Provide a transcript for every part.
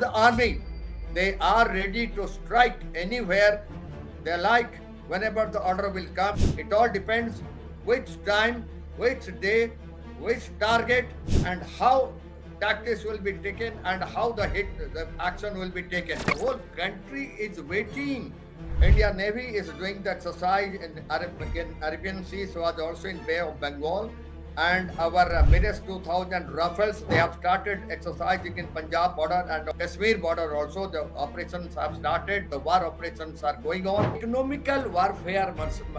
The army, they are ready to strike anywhere they like, whenever the order will come. It all depends which time, which day, which target, and how tactics will be taken and how the action will be taken. The whole country is waiting. Indian Navy is doing the exercise in Arabian Sea, so was also in Bay of Bengal. And our Midas 2000 Rifles, they have started exercising in Punjab border and Kashmir border also. The operations have started. The war operations are going on. Economical warfare,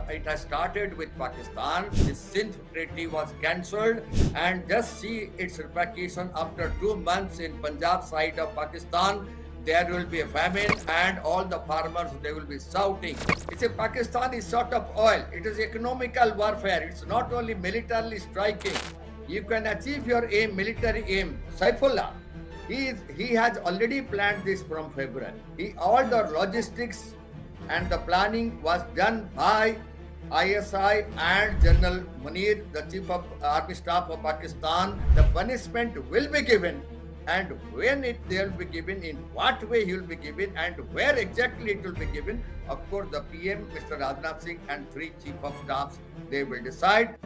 it has started with Pakistan. The Sindh Treaty was cancelled, and just see its repercussion after 2 months in Punjab side of Pakistan. There will be a famine, and all the farmers, they will be shouting. It's a Pakistan is sort of oil. It is economical warfare. It's not only militarily striking. You can achieve your aim, military aim. Saifullah, he has already planned this from February. All the logistics and the planning was done by ISI and General Munir, the Chief of Army Staff of Pakistan. The punishment will be given, and when they will be given, in what way he will be given, and where exactly it will be given. Of course, the PM, Mr. Rajnath Singh, and 3 Chief of Staffs, they will decide.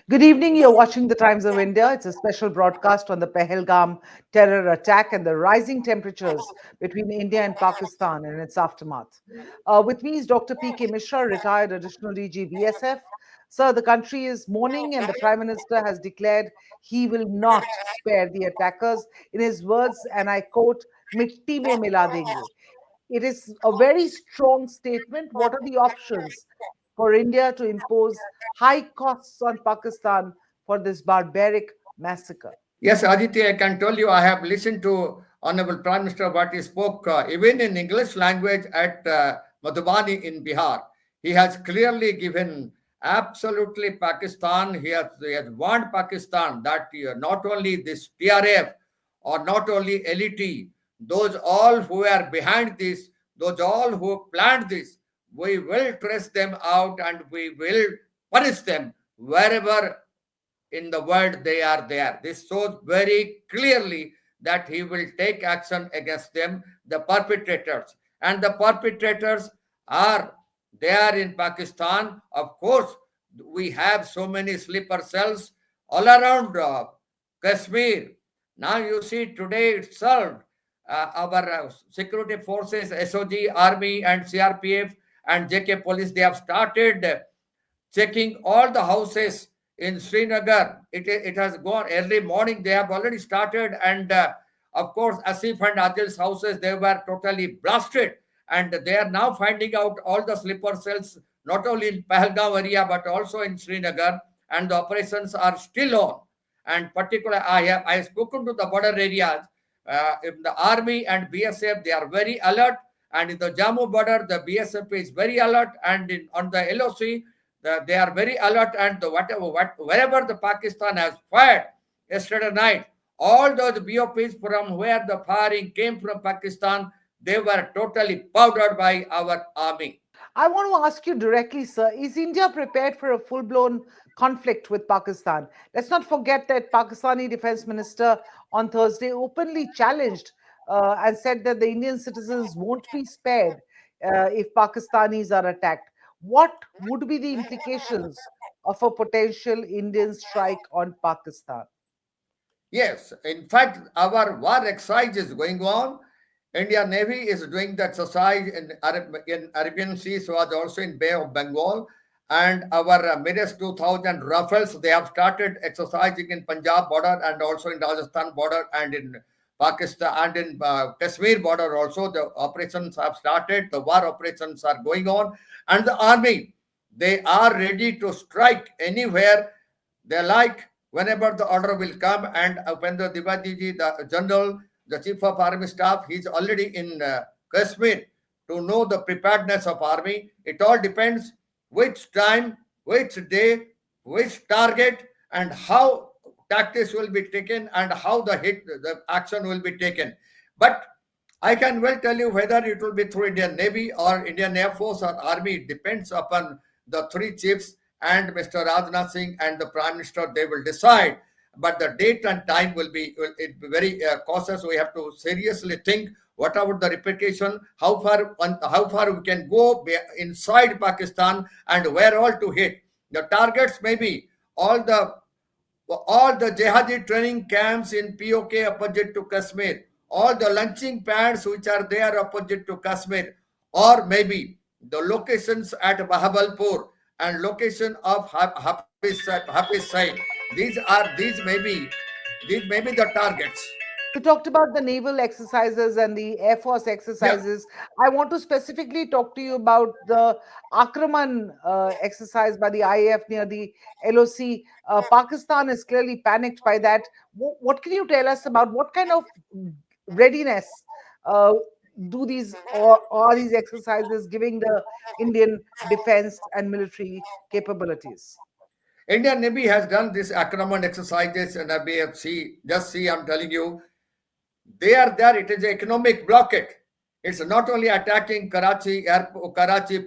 Good evening. You're watching the Times of India. It's a special broadcast on the Pahalgam terror attack and the rising temperatures between India and Pakistan and its aftermath. With me is Dr. PK Mishra, retired additional DG BSF. Sir, the country is mourning, and the Prime Minister has declared he will not spare the attackers. In his words, and I quote, "Mitti mein mila denge." It is a very strong statement. What are the options for India to impose high costs on Pakistan for this barbaric massacre? Yes, Aditi, I can tell you, I have listened to Honorable Prime Minister what he spoke, even in English language at Madhubani in Bihar. He has clearly given absolutely Pakistan. He has warned Pakistan that not only this TRF or not only LET, those all who are behind this, those all who planned this, we will trace them out and we will punish them wherever in the world they are there. This shows very clearly that he will take action against them, the perpetrators. And the perpetrators are there in Pakistan. Of course, we have so many sleeper cells all around Kashmir. Now you see today itself, our security forces, SOG, Army and CRPF and JK Police, they have started checking all the houses in Srinagar. It has gone early morning. They have already started, and of course, Asif and Adil's houses, they were totally blasted, and they are now finding out all the sleeper cells, not only in Pahalgam area but also in Srinagar, and the operations are still on. And particularly, I have spoken to the border areas. In the Army and BSF, they are very alert, and in the Jammu border, the BSF is very alert, and on the LOC, they are very alert, and wherever the Pakistan has fired yesterday night, all those BOPs from where the firing came from Pakistan, they were totally powdered by our army. I want to ask you directly, sir, is India prepared for a full-blown conflict with Pakistan? Let's not forget that Pakistani Defense Minister on Thursday openly challenged and said that the Indian citizens won't be spared if Pakistanis are attacked. What would be the implications of a potential Indian strike on Pakistan? Yes, in fact, our war exercise is going on. Indian Navy is doing the exercise in Arabian Sea, so was also in Bay of Bengal. And our Midas 2000 Rifles, they have started exercising in Punjab border and also in Rajasthan border and in Pakistan and in Kashmir border also. The operations have started. The war operations are going on. And the army, they are ready to strike anywhere they like, whenever the order will come. And Upendra Dwivedi, the general, the Chief of Army Staff, he's already in Kashmir to know the preparedness of army. It all depends which time, which day, which target, and how tactics will be taken and how the action will be taken. But I can well tell you whether it will be through Indian Navy or Indian Air Force or Army. It depends upon the 3 chiefs and Mr. Rajnath Singh and the Prime Minister, they will decide. But the date and time will be very cautious. We have to seriously think what about the replication, how far we can go inside Pakistan, and where all to hit. The targets may be all the all the jihadi training camps in POK opposite to Kashmir, all the launching pads which are there opposite to Kashmir, or maybe the locations at Bahawalpur and location of Hafiz Said. These may be the targets. You talked about the naval exercises and the Air Force Yeah. exercises. I want to specifically talk to you about the Akraman exercise by the IAF near the LOC. Pakistan is clearly panicked by that. What can you tell us about what kind of readiness uh, do these or are these exercises giving the Indian defense and military capabilities? Indian Navy has done this Akraman exercises and BFC. Just see, I'm telling you, they are there. It is an economic blockade. It's not only attacking Karachi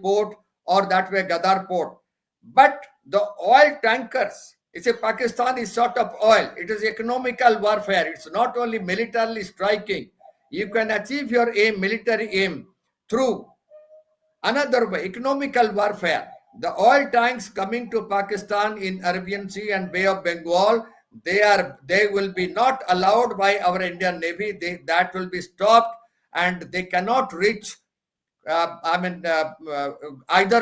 port or that way Gwadar port, but the oil tankers. It's a Pakistan is sort of oil. It is economical warfare. It's not only militarily striking. You can achieve your aim, military aim, through another way, economical warfare. The oil tanks coming to Pakistan in Arabian Sea and Bay of Bengal, they will be not allowed by our Indian Navy. That will be stopped, and they cannot reach. Either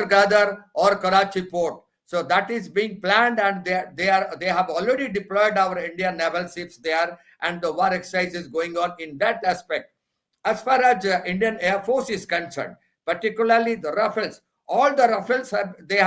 Gwadar or Karachi port. So that is being planned, and they have already deployed our Indian naval ships there, and the war exercise is going on in that aspect. As far as Indian Air Force is concerned, particularly the Rafales, all the Rafales they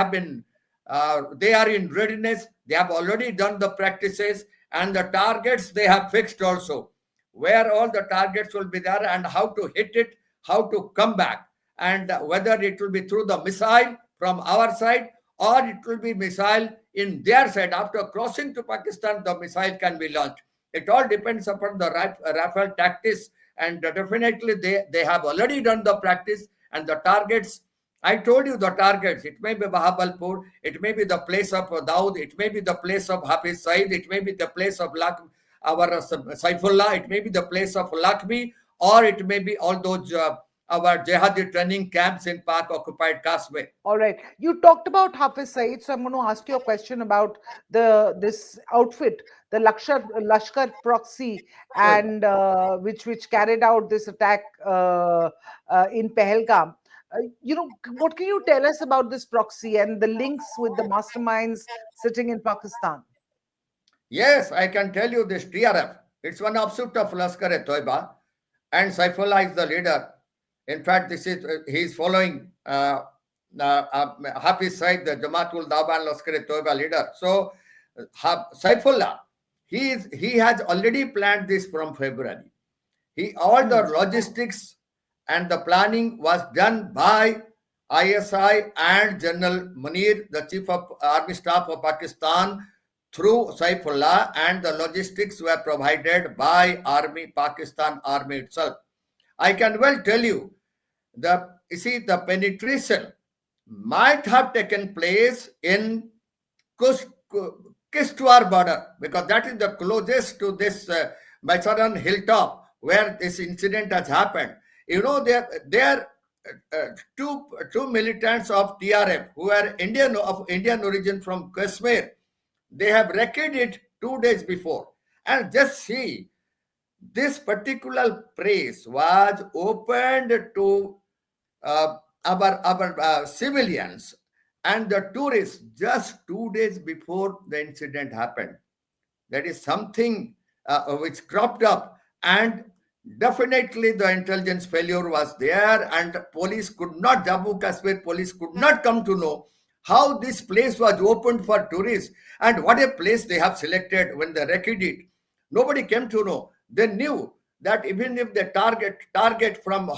are in readiness. They have already done the practices, and the targets they have fixed also, where all the targets will be there and how to hit it, how to come back, and whether it will be through the missile from our side or it will be missile in their side. After crossing to Pakistan, the missile can be launched. It all depends upon the Rafale tactics, and definitely they have already done the practice and the targets. I told you the targets. It may be Bahawalpur, it may be the place of Daud, it may be the place of Hafiz Said, it may be the place of our Saifullah, it may be the place of Lakmi, or it may be all those our jihadi training camps in Pak occupied Kashmir. All right. You talked about Hafiz Saeed, so I'm going to ask you a question about this outfit, the Lashkar proxy, Oh, and which carried out this attack in Pahalgam. What can you tell us about this proxy and the links with the masterminds sitting in Pakistan? yes, I can tell you this TRF. It's one offshoot of Lashkar-e-Toiba, and Saifullah is the leader. In fact, this is he is following Hafiz Said, the Jamaatul Dawa and Lashkar-e-Toiba leader. So Saifullah, he has already planned this from February. All the Hmm. logistics and the planning was done by ISI and General Munir, the Chief of Army Staff of Pakistan, through Saifullah, and the logistics were provided by Pakistan Army itself. I can well tell you the penetration might have taken place in Kush, Kishtwar border, because that is the closest to this Baisaran hilltop where this incident has happened. You know, there two militants of TRF who are Indian origin from Kashmir. They have wrecked it 2 days before, and just see, this particular place was opened to our civilians and the tourists just 2 days before the incident happened. That is something which cropped up, and definitely the intelligence failure was there, and police could not, Jammu Kashmir police could not come to know how this place was opened for tourists and what a place they have selected when they wrecked it. Nobody came to know. They knew that even if they target from,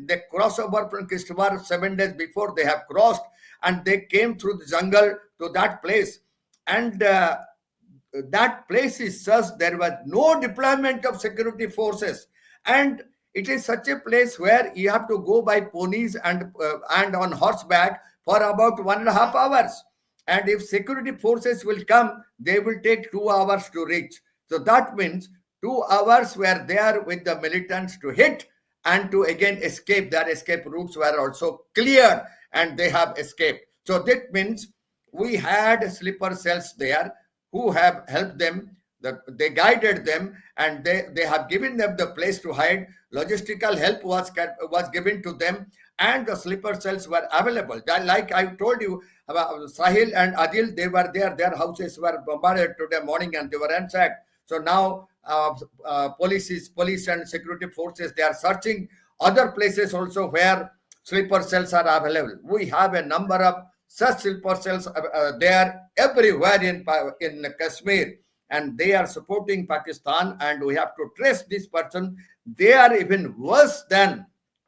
they cross over from Kishtwar 7 days before, they have crossed and they came through the jungle to that place, and that place is such there was no deployment of security forces, and it is such a place where you have to go by ponies and on horseback for about 1.5 hours. And if security forces will come, they will take 2 hours to reach. So that means 2 hours were there with the militants to hit and to again escape. Their escape routes were also cleared and they have escaped. So that means we had sleeper cells there who have helped them. They guided them and they have given them the place to hide. Logistical help was given to them and the sleeper cells were available. Like I told you, Sahil and Adil, they were there. Their houses were bombarded today morning and they were ransacked. So now police and security forces, they are searching other places also where sleeper cells are available. We have a number of such sleeper cells there everywhere in Kashmir, and they are supporting Pakistan. And we have to trace this person. They are even worse than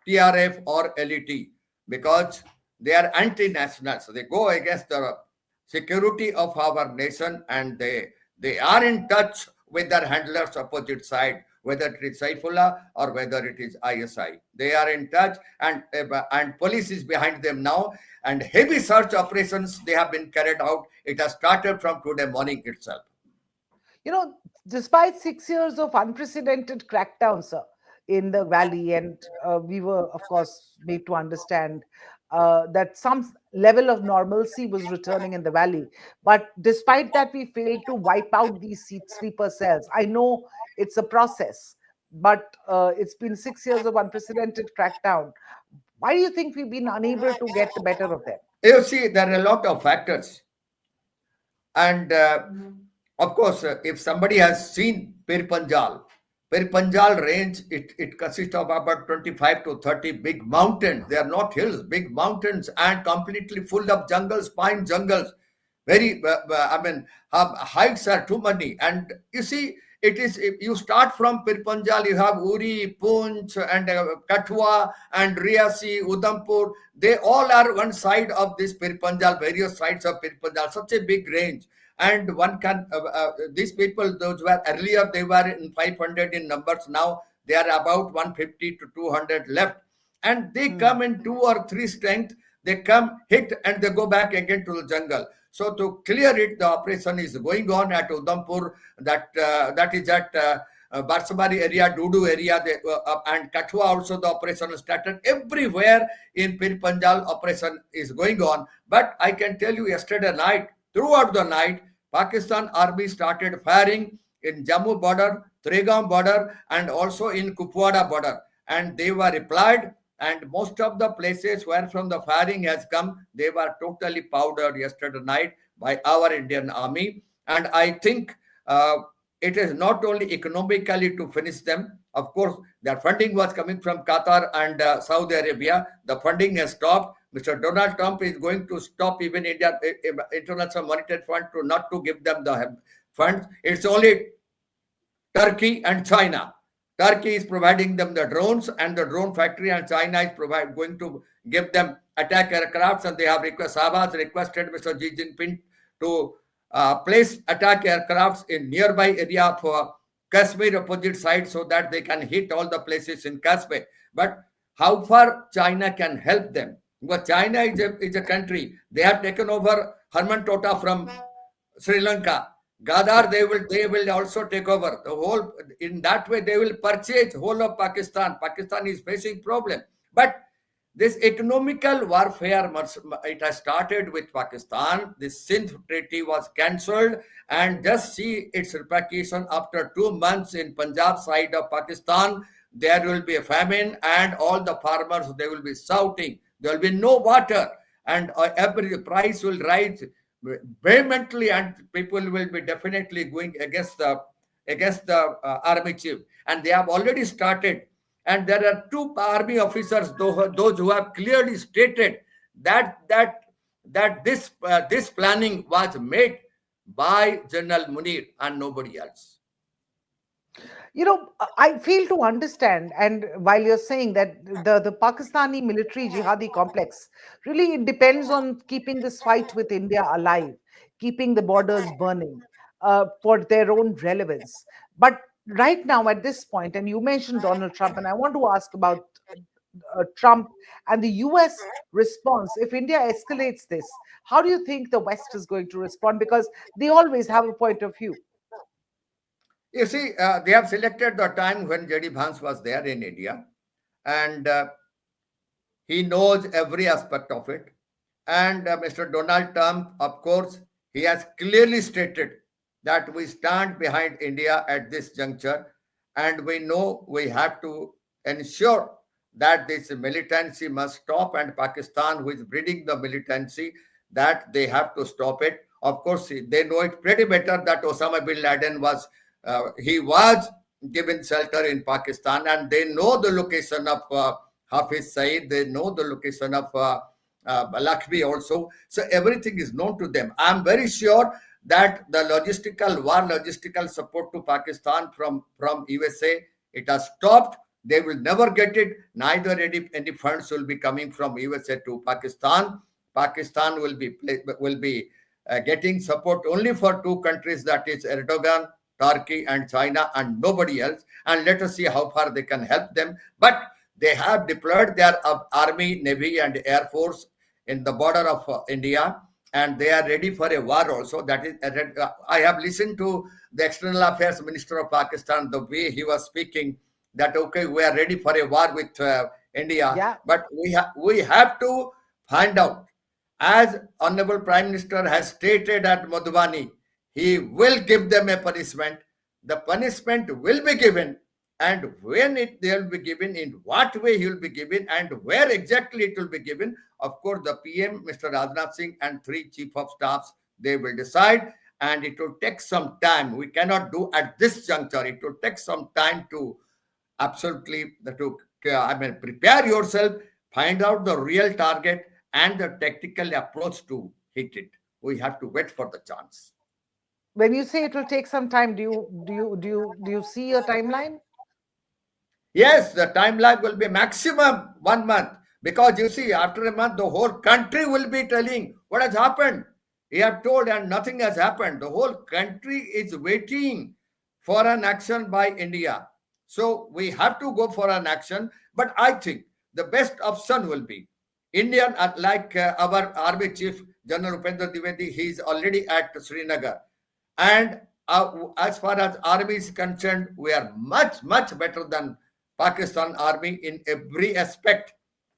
TRF or LET because they are anti-national. So they go against the security of our nation, and they are in touch with their handlers opposite side, whether it is Saifullah or whether it is ISI. They are in touch, and police is behind them now. And heavy search operations they have been carried out. It has started from today morning itself. You know, despite 6 years of unprecedented crackdown, sir, in the valley, and we were, of course, made to understand that some level of normalcy was returning in the valley. But despite that, we failed to wipe out these sleeper cells. I know it's a process, but it's been 6 years of unprecedented crackdown. Why do you think we've been unable to get the better of them? You see, there are a lot of factors. And of course, if somebody has seen Pir Panjal range, it consists of about 25 to 30 big mountains. They are not hills, big mountains and completely full of jungles, pine jungles. Very, heights are too many. And you see, it is, if you start from Pir Panjal, you have Uri, Poonch, and Kathua, and Riasi, Udhampur. They all are one side of this Pir Panjal, various sides of Pir Panjal, such a big range. And one can, these people, those were earlier, they were in 500 in numbers. Now they are about 150 to 200 left. And they come in 2 or 3 strength. They come, hit, and they go back again to the jungle. So to clear it, the operation is going on at Udhampur, that is at Barsabari area, Dudu area, and Kathua also the operation started. Everywhere in Pir Panjal operation is going on. But I can tell you yesterday night, throughout the night, Pakistan army started firing in Jammu border, Tregam border, and also in Kupwara border. And they were replied, and most of the places where from the firing has come, they were totally powdered yesterday night by our Indian army. And I think it is not only economically to finish them. Of course, their funding was coming from Qatar and Saudi Arabia. The funding has stopped. Mr. Donald Trump is going to stop even India International Monetary Fund to not to give them the funds. It's only Turkey and China. Turkey is providing them the drones and the drone factory, and China is going to give them attack aircrafts. And they have Sabah requested Mr. Xi Jinping to place attack aircrafts in nearby area of Kashmir opposite side so that they can hit all the places in Kashmir. But how far China can help them? Because China is a country. They have taken over Herman Tota from Sri Lanka. Gwadar, they will also take over the whole. In that way, they will purchase whole of Pakistan. Pakistan is facing problem. But this economical warfare, it has started with Pakistan. This Sindh treaty was cancelled, and just see its repercussion after 2 months in Punjab side of Pakistan. There will be a famine, and all the farmers, they will be shouting. There will be no water, and every price will rise vehemently, and people will be definitely going against the army chief. And they have already started. And there are 2 army officers, those who have clearly stated that this planning was made by General Munir and nobody else. You know, I fail to understand. And while you're saying that the Pakistani military jihadi complex, really it depends on keeping this fight with India alive, keeping the borders burning for their own relevance. But right now, at this point, and you mentioned Donald Trump, and I want to ask about Trump and the US response, if India escalates this, how do you think the West is going to respond? Because they always have a point of view. You see, they have selected the time when J.D. Vance was there in India, and he knows every aspect of it. And Mr. Donald Trump, of course, he has clearly stated that we stand behind India at this juncture, and we know we have to ensure that this militancy must stop, and Pakistan, who is breeding the militancy, that they have to stop it. Of course, they know it pretty better that Osama bin Laden he was given shelter in Pakistan, and they know the location of Hafiz Saeed, they know the location of Lakshmi also. So everything is known to them. I'm very sure that the logistical support to Pakistan from USA, it has stopped. They will never get it. Neither any funds will be coming from USA to Pakistan. Pakistan will be getting support only for two countries, that is Erdogan, Turkey, and China, and nobody else. And let us see how far they can help them. But they have deployed their army, navy, and air force in the border of India, and they are ready for a war also. That is, I have listened to the External Affairs Minister of Pakistan, the way he was speaking, that okay, we are ready for a war with India, Yeah. but we have to find out, as Honorable Prime Minister has stated at Madhubani, he will give them a punishment. The punishment will be given, and when they will be given, in what way he will be given, and where exactly it will be given. Of course, the PM, Mr. Rajnath Singh, and three chief of staffs, they will decide, and it will take some time. We cannot do at this juncture. It will take some time to absolutely prepare yourself, find out the real target and the tactical approach to hit it. We have to wait for the chance. When you say it will take some time, do you see a timeline? Yes, the timeline will be maximum 1 month, because you see, after a month, the whole country will be telling what has happened. He have told, and nothing has happened. The whole country is waiting for an action by India. So we have to go for an action. But I think the best option will be Indian, like our Army Chief General Upendra Dwivedi, he is already at Srinagar. And as far as army is concerned, we are much, much better than Pakistan army in every aspect,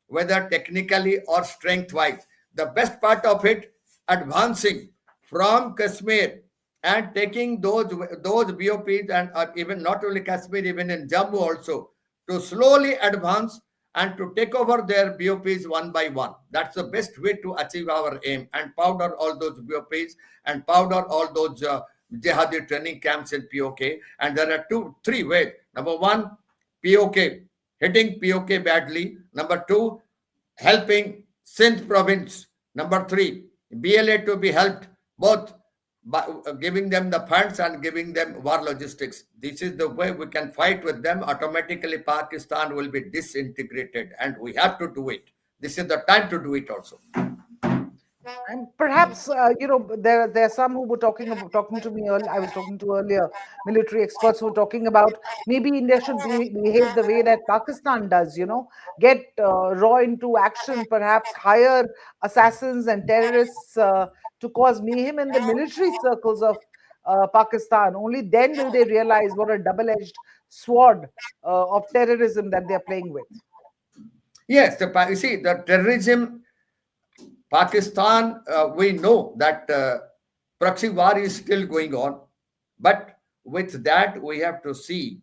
whether technically or strength-wise. The best part of it, advancing from Kashmir and taking those BOPs, and even not only Kashmir, even in Jammu also, to slowly advance and to take over their BOPs one by one. That's the best way to achieve our aim, and powder all those BOPs and powder all those jihadi training camps in POK. And there are three ways. Number one, POK, hitting POK badly. Number two, helping Sindh province. Number three, BLA to be helped both by giving them the funds and giving them war logistics. This is the way we can fight with them. Automatically, Pakistan will be disintegrated, and we have to do it. This is the time to do it also. And perhaps there are some who were talking to me earlier. I was talking to earlier military experts who were talking about maybe India should behave the way that Pakistan does. Get raw into action, perhaps hire assassins and terrorists to cause mayhem in the military circles of Pakistan. Only then will they realize what a double-edged sword of terrorism that they are playing with. Yes, you see, the terrorism, Pakistan, we know that proxy war is still going on, but with that, we have to see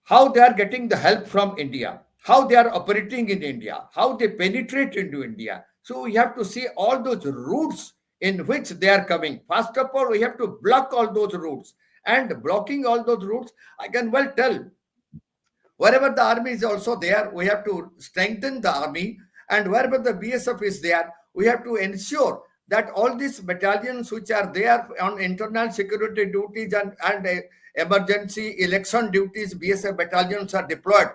how they are getting the help from India, how they are operating in India, how they penetrate into India. So we have to see all those routes in which they are coming. First of all, we have to block all those routes. And blocking all those routes, I can well tell, wherever the army is also there, we have to strengthen the army. And wherever the BSF is there, we have to ensure that all these battalions which are there on internal security duties and emergency election duties, BSF battalions are deployed.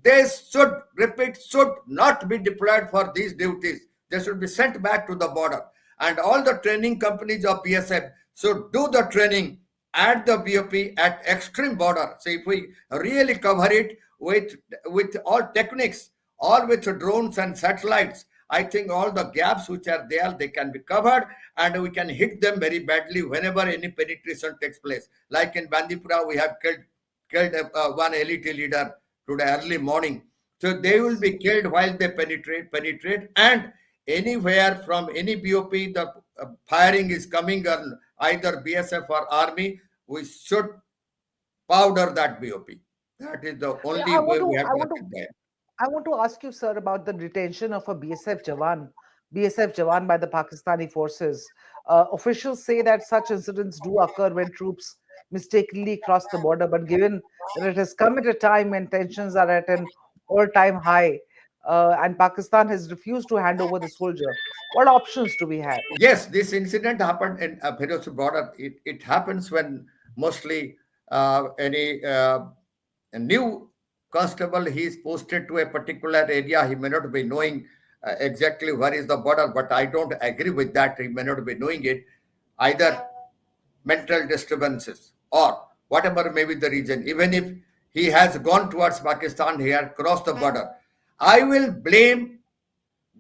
They should, repeat, should not be deployed for these duties. They should be sent back to the border. And all the training companies of BSF should do the training at the BOP at extreme border. So if we really cover it, with all techniques, all with drones and satellites. I think all the gaps which are there, they can be covered, and we can hit them very badly whenever any penetration takes place. Like in Bandipura, we have killed one elite leader today early morning. So they will Yes. be killed while they penetrate, and anywhere from any BOP, the firing is coming on either BSF or army. We should powder that BOP. That is the Yeah, only way we have to achieve that. I want to ask you, sir, about the detention of a BSF Jawan by the Pakistani forces. Officials say that such incidents do occur when troops mistakenly cross the border, but given that it has come at a time when tensions are at an all-time high, and Pakistan has refused to hand over the soldier, what options do we have? Yes, this incident happened in Firozpur border. It happens when mostly any a new constable, he is posted to a particular area. He may not be knowing exactly where is the border, but I don't agree with that. He may not be knowing it. Either mental disturbances or whatever may be the reason, even if he has gone towards Pakistan, he had crossed the border. I will blame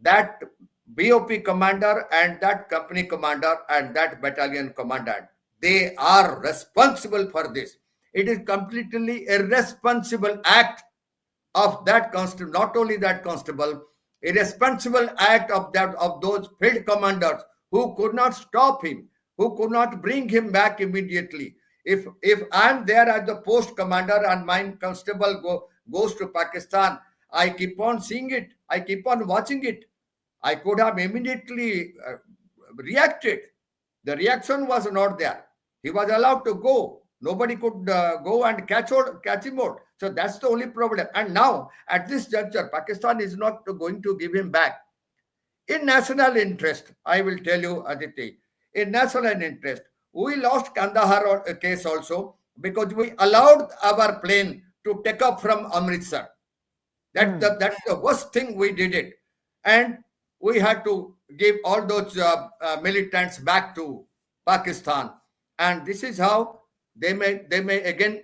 that BOP commander and that company commander and that battalion commandant. They are responsible for this. It is completely irresponsible act of that constable, not only that constable, a responsible act of that of those field commanders who could not stop him, who could not bring him back immediately. If I'm there as the post commander and my constable goes to Pakistan, I keep on seeing it, I keep on watching it. I could have immediately reacted. The reaction was not there. He was allowed to go. Nobody could go and catch him out. So that's the only problem. And now, at this juncture, Pakistan is not going to give him back. In national interest, I will tell you, Aditi, in national interest, we lost Kandahar case also because we allowed our plane to take up from Amritsar. Hmm. That's the worst thing we did it. And we had to give all those militants back to Pakistan. And this is how they may again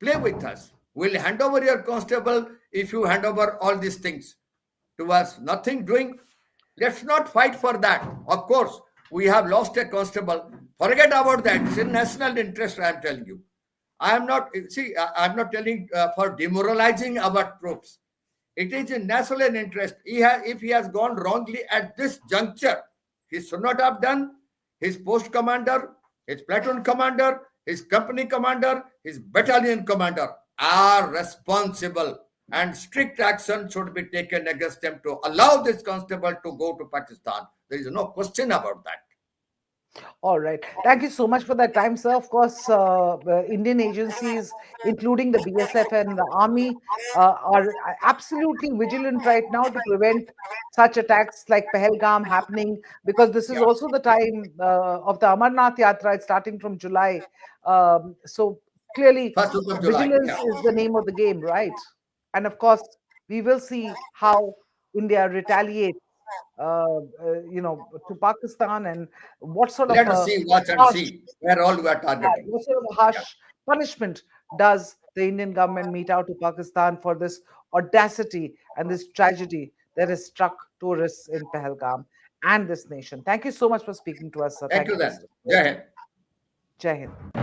play with us. We'll hand over your constable if you hand over all these things to us. Nothing doing. Let's not fight for that. Of course, we have lost a constable. Forget about that. It's in national interest, I'm telling you. I am not, see, I'm not telling for demoralizing our troops. It is in national interest. If he has gone wrongly at this juncture, he should not have done. His post commander, his platoon commander, his company commander, his battalion commander are responsible, and strict action should be taken against them to allow this constable to go to Pakistan. There is no question about that. All right. Thank you so much for that time, sir. Of course, Indian agencies, including the BSF and the army, are absolutely vigilant right now to prevent such attacks like Pahalgam happening, because this is Yeah. also the time of the Amarnath Yatra. It's starting from July. So clearly, First week of July. vigilance Yeah. is the name of the game, right? And of course, we will see how India retaliates, to Pakistan, and what sort of Let us see, watch and harsh, see where all we are targeting. what sort of harsh punishment does the Indian government mete out to Pakistan for this audacity and this tragedy that has struck tourists in Pahalgam and this nation. Thank you so much for speaking to us, sir. Thank Thank you you, then. Mr. Jai Hind. Jai Hind.